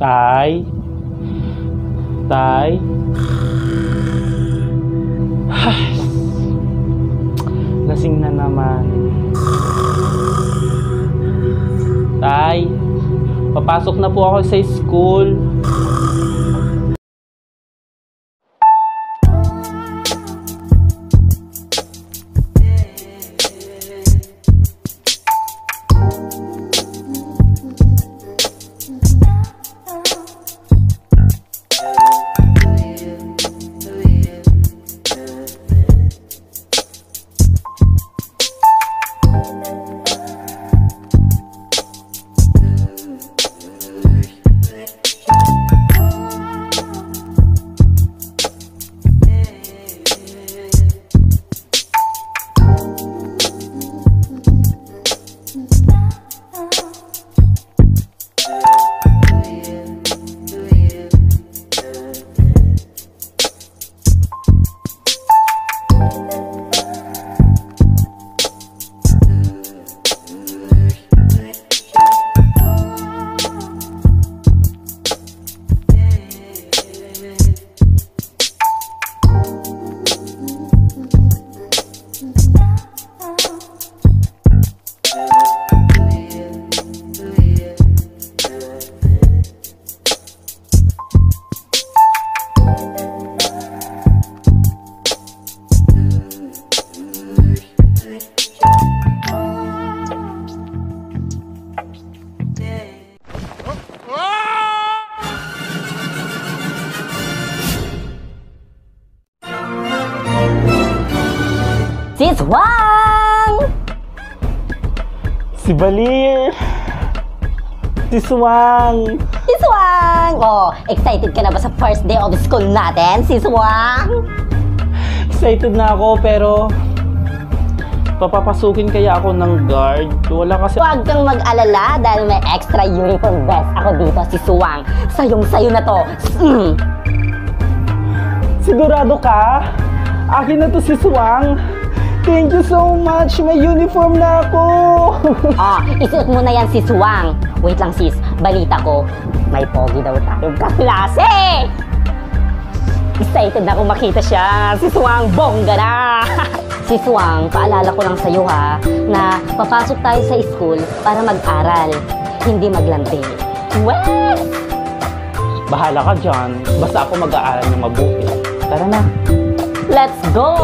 Tay? Tay? Lasing na naman. Tay, papasok na po ako sa school. Siswang! Si Balir! Siswang! Siswang! Oh, excited ka na ba sa first day of school natin, Siswang? Excited na ako pero papapasukin kaya ako ng guard? Wala kasi... Huwag kang mag-alala dahil may extra uniform vest ako dito, Siswang. Sayong-sayo na to. Sigurado ka? Akin na to, Siswang. Thank you so much! May uniform na ako! Isuot mo na yan, Siswang. Wait lang, sis. Balita ko, may pogi daw tayong kaklase! Excited na akong makita siya. Siswang, bongga na! Siswang, paalala ko lang sa'yo ha, na papasok tayo sa school para mag-aral, hindi maglandi. Well! Bahala ka dyan. Basta ako mag-aaral ng mabuti. Tara na! Let's go!